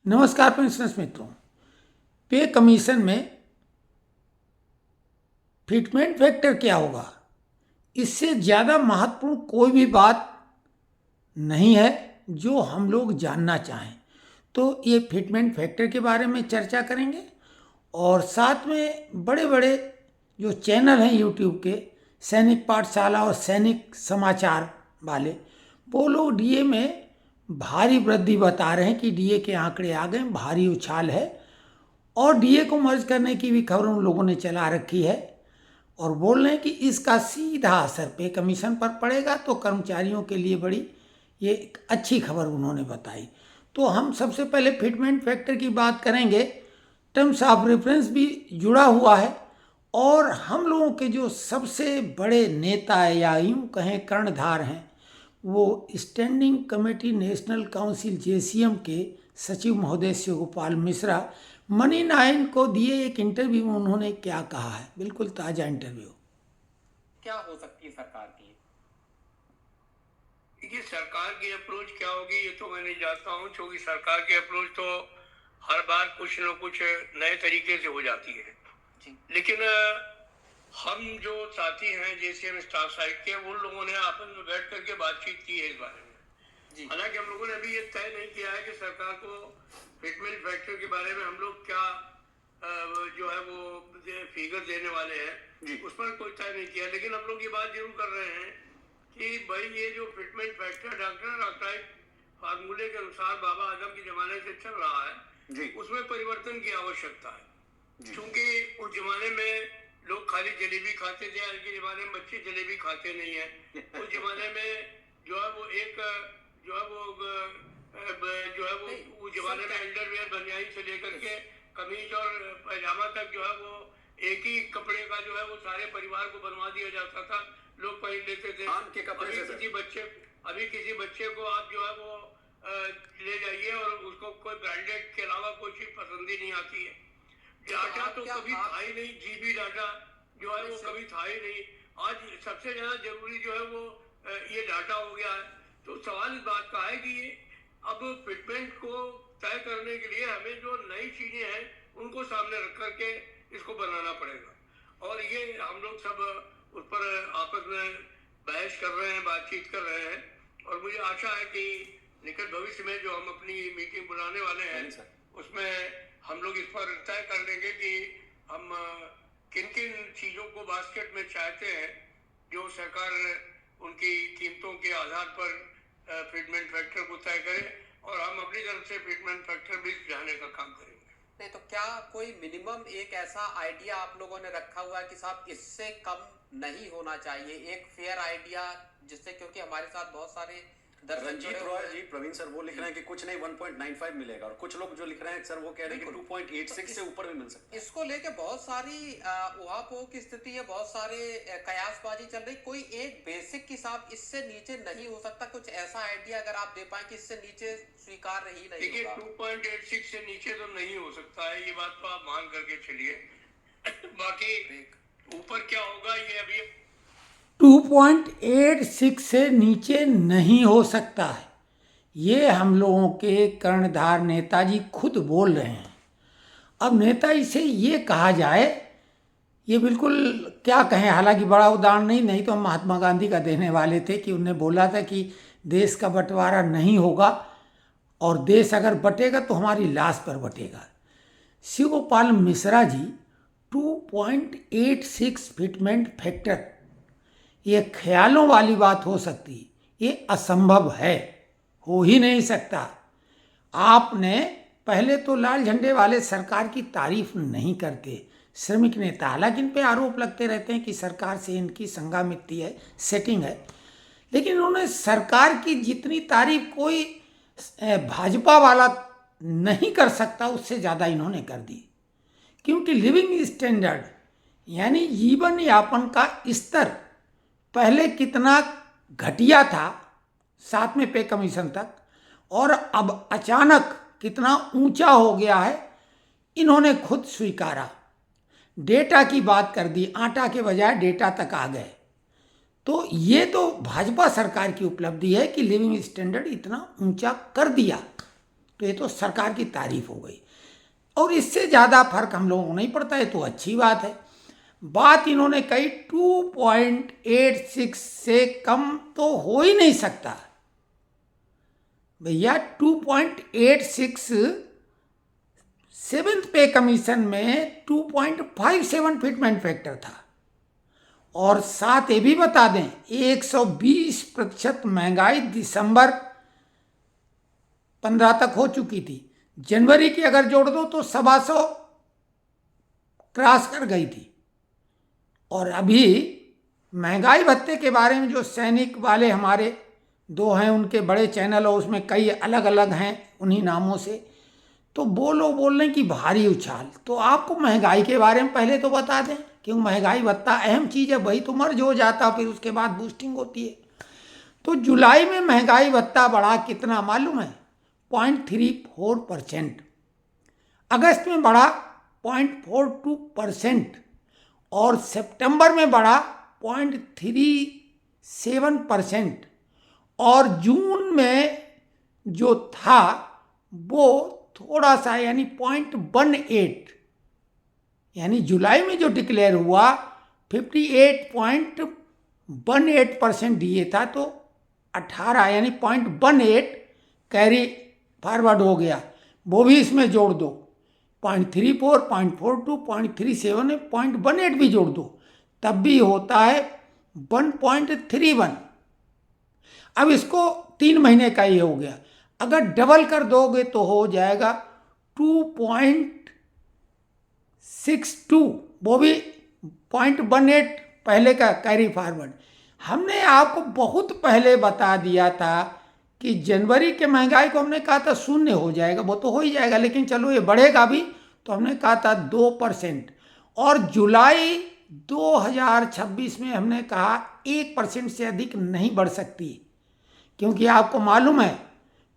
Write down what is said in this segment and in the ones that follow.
नमस्कार पेंशनर्स मित्रों। पे कमीशन में फिटमेंट फैक्टर क्या होगा, इससे ज़्यादा महत्वपूर्ण कोई भी बात नहीं है जो हम लोग जानना चाहें। तो ये फिटमेंट फैक्टर के बारे में चर्चा करेंगे और साथ में बड़े बड़े जो चैनल हैं यूट्यूब के, सैनिक पाठशाला और सैनिक समाचार वाले, वो लोग डीए में भारी वृद्धि बता रहे हैं कि डीए के आंकड़े आ गए, भारी उछाल है। और डीए को मर्ज करने की भी खबर उन लोगों ने चला रखी है और बोल रहे हैं कि इसका सीधा असर पे कमीशन पर पड़ेगा। तो कर्मचारियों के लिए बड़ी ये एक अच्छी खबर उन्होंने बताई। तो हम सबसे पहले फिटमेंट फैक्टर की बात करेंगे। टर्म्स ऑफ रेफरेंस भी जुड़ा हुआ है और हम लोगों के जो सबसे बड़े नेता या यूँ कहें कर्णधार हैं, वो standing committee national council JCM के सचिव महोदय शिव गोपाल मिश्रा मनी 9 को दिए एक इंटरव्यू में उन्होंने क्या कहा है, बिल्कुल ताजा इंटरव्यू। क्या हो सकती है सरकार की? देखिए, सरकार की अप्रोच क्या होगी ये तो मैं नहीं जानता हूँ, क्योंकि सरकार की अप्रोच तो हर बार कुछ न कुछ नए तरीके से हो जाती है जी। लेकिन हम जो साथी हैं जेसीएम स्टाफ साइड के, उन लोगों ने आपस में बैठ करके बातचीत की है इस बारे में। हालांकि हम लोगों ने अभी ये तय नहीं किया है कि सरकार को फिटमेंट फैक्टर के बारे में हम लोग क्या जो है वो फिगर देने वाले हैं, उस पर कोई तय नहीं किया। लेकिन हम लोग ये बात जरूर कर रहे हैं कि भाई ये जो फिटमेंट फैक्टर डॉक्टर आर्काइव फार्मूले के अनुसार बाबा आदम के जमाने से चल रहा है, उसमें परिवर्तन की आवश्यकता है। क्योंकि उस जमाने में लोग खाली जलेबी खाते थे, आज के जमाने में बच्चे जलेबी खाते नहीं है। उस जमाने में जो है वो एक जो है वो उस जमाने में अंडरवियर बनियान से लेकर के कमीज और पैजामा तक जो है वो एक ही कपड़े का जो है वो सारे परिवार को बनवा दिया जाता था, लोग पहन लेते थे। आम के कपड़े से अभी किसी बच्चे को आप जो है वो ले जाइए और उसको कोई ब्रांडेड के अलावा कोई चीज पसंद ही नहीं आती है। डाटा तो कभी था ही नहीं, जीबी डाटा जो है वो कभी था ही नहीं। आज सबसे ज्यादा जरूरी जो है वो ये डाटा हो गया है। तो सवाल इस बात का है कि अब फिटमेंट को तय करने के लिए हमें जो नई चीजें हैं उनको सामने रख करके इसको बनाना पड़ेगा। और ये हम लोग सब उस पर आपस में बहस कर रहे हैं, बातचीत कर रहे हैं। और मुझे आशा है कि निकट भविष्य में जो हम अपनी मीटिंग बुलाने वाले हैं उसमें हम लोग इस पर तय कर लेंगे कि हम किन किन चीजों को बास्केट में चाहते हैं जो सरकार उनकी कीमतों के आधार पर फिटमेंट फैक्टर को तय करे और हम अपनी तरफ से फिटमेंट फैक्टर भी जाने का काम करेंगे। नहीं तो क्या कोई मिनिमम एक ऐसा आइडिया आप लोगों ने रखा हुआ है कि साहब इससे कम नहीं होना चाहिए, एक फेयर आइडिया, जिससे, क्योंकि हमारे साथ बहुत सारे रंजीत रॉय जी, प्रवीण सर वो लिख रहे हैं कि कुछ नहीं 1.95 मिलेगा, और कुछ लोग जो लिख रहे हैं सर वो कह रहे हैं कि 2.86 से ऊपर भी मिल सकता है। इसको लेके बहुत सारी उहापोह की स्थिति है, बहुत सारे कयासबाजी चल रही। कोई एक बेसिक के साथ इससे नीचे नहीं हो सकता, कुछ ऐसा आइडिया अगर आप दे पाए कि इससे नीचे स्वीकार ही नहीं देखिए, होगा। 2.86 से नीचे तो नहीं हो सकता है, ये बात तो आप मान करके चलिए। बाकी ऊपर क्या होगा ये अभी 2.86 से नीचे नहीं हो सकता है, ये हम लोगों के कर्णधार नेताजी खुद बोल रहे हैं। अब नेताजी से ये कहा जाए, ये बिल्कुल क्या कहें, हालांकि बड़ा उदाहरण नहीं तो हम महात्मा गांधी का देने वाले थे कि उन्होंने बोला था कि देश का बंटवारा नहीं होगा और देश अगर बटेगा तो हमारी लाश पर बटेगा। शिव गोपाल मिश्रा जी 2.86 फिटमेंट फैक्टर, ये ख्यालों वाली बात हो सकती, ये असंभव है, हो ही नहीं सकता। आपने पहले तो लाल झंडे वाले सरकार की तारीफ नहीं करते, श्रमिक नेता, हालांकि इन पे आरोप लगते रहते हैं कि सरकार से इनकी संगामित्ती है, सेटिंग है, लेकिन उन्होंने सरकार की जितनी तारीफ कोई भाजपा वाला नहीं कर सकता उससे ज़्यादा इन्होंने कर दी। क्योंकि लिविंग स्टैंडर्ड यानी जीवन यापन का स्तर पहले कितना घटिया था, साथ में पे कमीशन तक, और अब अचानक कितना ऊंचा हो गया है, इन्होंने खुद स्वीकारा। डेटा की बात कर दी, आटा के बजाय डेटा तक आ गए। तो ये तो भाजपा सरकार की उपलब्धि है कि लिविंग स्टैंडर्ड इतना ऊंचा कर दिया। तो ये तो सरकार की तारीफ हो गई, और इससे ज़्यादा फर्क हम लोगों को नहीं पड़ता है, तो अच्छी बात है। बात इन्होंने कही 2.86 से कम तो हो ही नहीं सकता भैया। 2.86 सेवेंथ पे कमीशन में 2.57 फिटमेंट फैक्टर था। और साथ ये भी बता दें 120% महंगाई दिसंबर 15 तक हो चुकी थी। जनवरी की अगर जोड़ दो तो 125 क्रॉस कर गई थी। और अभी महंगाई भत्ते के बारे में जो सैनिक वाले हमारे दो हैं, उनके बड़े चैनल और उसमें कई अलग अलग हैं उन्हीं नामों से, तो वो लोग बोल रहे हैं कि भारी उछाल। तो आपको महंगाई के बारे में पहले तो बता दें, क्योंकि महंगाई भत्ता अहम चीज़ है, वही तो मर्ज हो जाता, फिर उसके बाद बूस्टिंग होती है। तो जुलाई में महंगाई भत्ता बढ़ा कितना मालूम है? 0.34%। अगस्त में बढ़ा 0.42% और सितंबर में बढ़ा 0.37% और जून में जो था वो थोड़ा सा यानी 0.18, यानी जुलाई में जो डिक्लेयर हुआ 58.18% डीए था, तो 18 यानी 0.18 कैरी फॉरवर्ड हो गया। वो भी इसमें जोड़ दो, 0.34, 0.42, 0.37, 0.18 भी जोड़ दो, तब भी होता है 1.31। अब इसको 3 महीने का ही हो गया। अगर डबल कर दोगे तो हो जाएगा 2.62, वो भी 0.18 पहले का कैरी फॉरवर्ड। हमने आपको बहुत पहले बता दिया था कि जनवरी के महंगाई को हमने कहा था 0 हो जाएगा, वो तो हो ही जाएगा, लेकिन चलो ये बढ़ेगा भी, तो हमने कहा था 2%। और जुलाई 2026 में हमने कहा 1% से अधिक नहीं बढ़ सकती, क्योंकि आपको मालूम है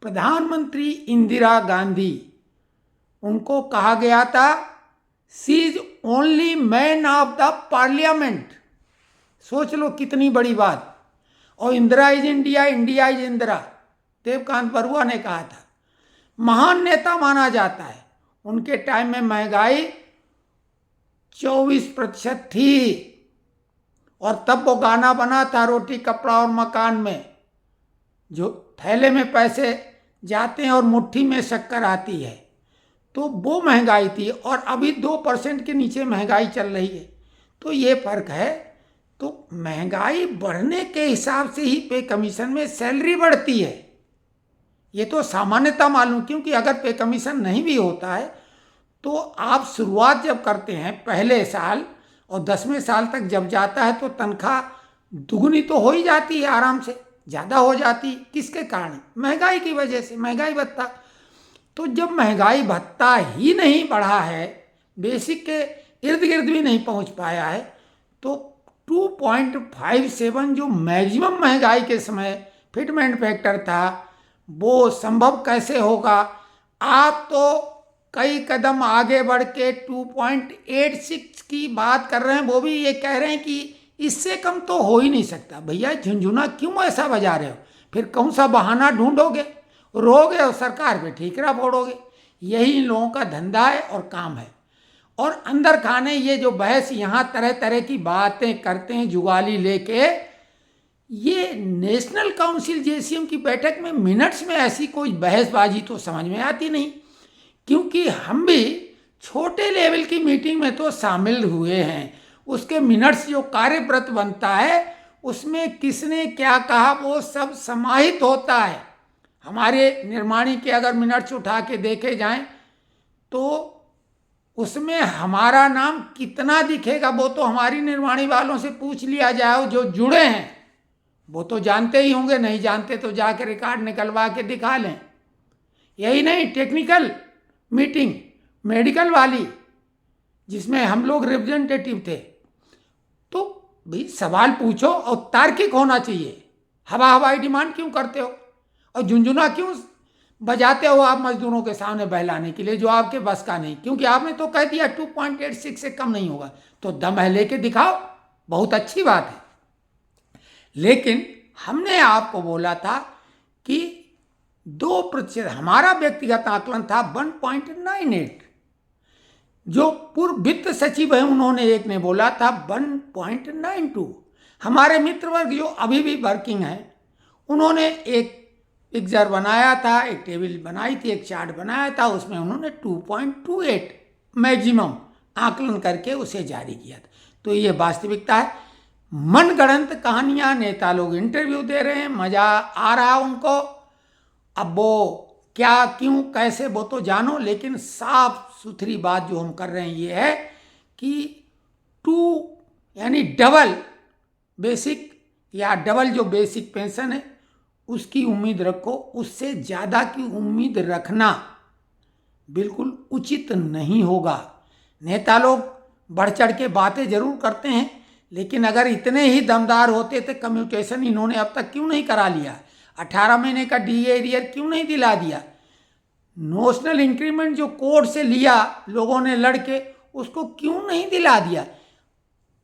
प्रधानमंत्री इंदिरा गांधी, उनको कहा गया था she is only man of the parliament. सोच लो कितनी बड़ी बात। और Indira is India, India is Indira, Devkant Barua ने कहा था। महान नेता माना जाता है। उनके टाइम में महंगाई 24% थी, और तब वो गाना बना था रोटी कपड़ा और मकान में, जो थैले में पैसे जाते हैं और मुट्ठी में शक्कर आती है, तो वो महंगाई थी। और अभी 2% के नीचे महंगाई चल रही है, तो ये फर्क है। तो महंगाई बढ़ने के हिसाब से ही पे कमीशन में सैलरी बढ़ती है, ये तो सामान्यता मालूम। क्योंकि अगर पे कमीशन नहीं भी होता है तो आप शुरुआत जब करते हैं पहले साल और 10वें साल तक जब जाता है तो तनख्वाह दुगनी तो हो ही जाती है, आराम से ज़्यादा हो जाती। किसके कारण? महंगाई की वजह से, महंगाई भत्ता। तो जब महंगाई भत्ता ही नहीं बढ़ा है, बेसिक के इर्द गिर्द भी नहीं पहुंच पाया है, तो 2.57 जो मैक्सिमम महंगाई के समय फिटमेंट फैक्टर था, वो संभव कैसे होगा? आप तो कई कदम आगे बढ़ के 2.86 की बात कर रहे हैं, वो भी ये कह रहे हैं कि इससे कम तो हो ही नहीं सकता। भैया झुंझुना क्यों ऐसा बजा रहे हो? फिर कौन सा बहाना ढूंढोगे? रोगे और सरकार पे ठीकरा फोड़ोगे। यही इन लोगों का धंधा है और काम है। और अंदर खाने ये जो बहस यहाँ तरह तरह की बातें करते हैं जुगाली लेके, ये नेशनल काउंसिल जेसीएम की बैठक में मिनट्स में ऐसी कोई बहसबाजी तो समझ में आती नहीं। क्योंकि हम भी छोटे लेवल की मीटिंग में तो शामिल हुए हैं, उसके मिनट्स जो कार्यव्रत बनता है उसमें किसने क्या कहा वो सब समाहित होता है। हमारे निर्माणी के अगर मिनट्स उठा के देखे जाएं तो उसमें हमारा नाम कितना दिखेगा वो तो हमारी निर्माणी वालों से पूछ लिया जाए, जो जुड़े हैं वो तो जानते ही होंगे, नहीं जानते तो जाके रिकॉर्ड निकलवा के दिखा लें। यही नहीं, टेक्निकल मीटिंग मेडिकल वाली जिसमें हम लोग रिप्रेजेंटेटिव थे, तो भाई सवाल पूछो और तार्किक होना चाहिए। हवाई डिमांड क्यों करते हो और झुंझुना क्यों बजाते हो आप मजदूरों के सामने बहलाने के लिए, जो आपके बस का नहीं? क्योंकि आपने तो कह दिया 2.86 से कम नहीं होगा, तो दम है लेके दिखाओ, बहुत अच्छी बात है। लेकिन हमने आपको बोला था कि 2%, हमारा व्यक्तिगत आकलन था 1.98। जो पूर्व वित्त सचिव है उन्होंने एक ने बोला था 1.92। हमारे मित्र वर्ग जो अभी भी वर्किंग है उन्होंने एक पिक्चर बनाया था, एक टेबल बनाई थी, एक चार्ट बनाया था, उसमें उन्होंने 2.28 मैक्सिमम आकलन करके उसे जारी किया था। तो ये वास्तविकता है। मनगढ़ंत कहानियां, नेता लोग इंटरव्यू दे रहे हैं, मजा आ रहा उनको। अब वो क्या, क्यों, कैसे, वो तो जानो, लेकिन साफ सुथरी बात जो हम कर रहे हैं ये है कि 2 यानी डबल बेसिक या डबल जो बेसिक पेंशन है उसकी उम्मीद रखो। उससे ज़्यादा की उम्मीद रखना बिल्कुल उचित नहीं होगा। नेता लोग बढ़ चढ़ के बातें जरूर करते हैं, लेकिन अगर इतने ही दमदार होते तो कम्यूटेशन इन्होंने अब तक क्यों नहीं करा लिया? 18 महीने का डीए एरियर क्यों नहीं दिला दिया? नोशनल इंक्रीमेंट जो कोर्ट से लिया लोगों ने लड़के, उसको क्यों नहीं दिला दिया?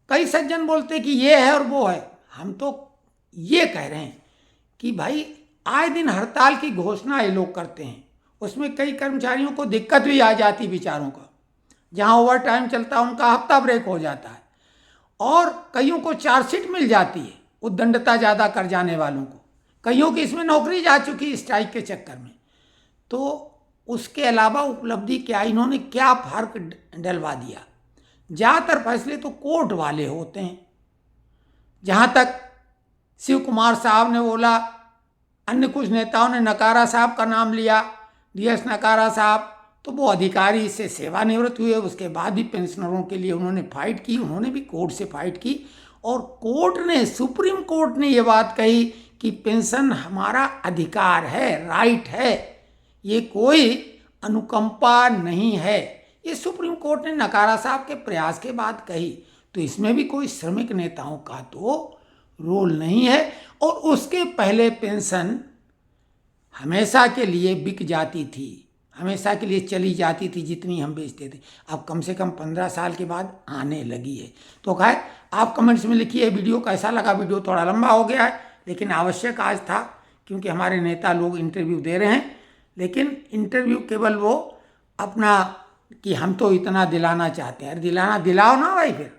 कई सज्जन बोलते कि ये है और वो है। हम तो ये कह रहे हैं कि भाई आए दिन हड़ताल की घोषणा ये लोग करते हैं, उसमें कई कर्मचारियों को दिक्कत भी आ जाती बेचारों को। जहाँ ओवर टाइम चलता है उनका हफ्ता ब्रेक हो जाता है, और कईयों को चार्जशीट मिल जाती है उद्दंडता ज़्यादा कर जाने वालों को। कईयों की इसमें नौकरी जा चुकी स्ट्राइक के चक्कर में। तो उसके अलावा उपलब्धि क्या, इन्होंने क्या फर्क डलवा दिया? ज़्यादातर फैसले तो कोर्ट वाले होते हैं। जहाँ तक शिव कुमार साहब ने बोला, अन्य कुछ नेताओं ने नकारा साहब का नाम लिया, डीएस नकारा साहब, तो वो अधिकारी से सेवानिवृत्त हुए, उसके बाद भी पेंशनरों के लिए उन्होंने फाइट की, उन्होंने भी कोर्ट से फाइट की। और कोर्ट ने, सुप्रीम कोर्ट ने ये बात कही कि पेंशन हमारा अधिकार है, राइट है, ये कोई अनुकंपा नहीं है। ये सुप्रीम कोर्ट ने नकारा साहब के प्रयास के बाद कही। तो इसमें भी कोई श्रमिक नेताओं का तो रोल नहीं है। और उसके पहले पेंशन हमेशा के लिए बिक जाती थी, हमेशा के लिए चली जाती थी, जितनी हम बेचते थे। अब कम से कम 15 साल के बाद आने लगी है। तो खैर, आप कमेंट्स में लिखिए वीडियो कैसा लगा। वीडियो थोड़ा लंबा हो गया है, लेकिन आवश्यक आज था, क्योंकि हमारे नेता लोग इंटरव्यू दे रहे हैं। लेकिन इंटरव्यू केवल वो अपना कि हम तो इतना दिलाना चाहते हैं, दिलाना दिलाओ ना भाई फिर।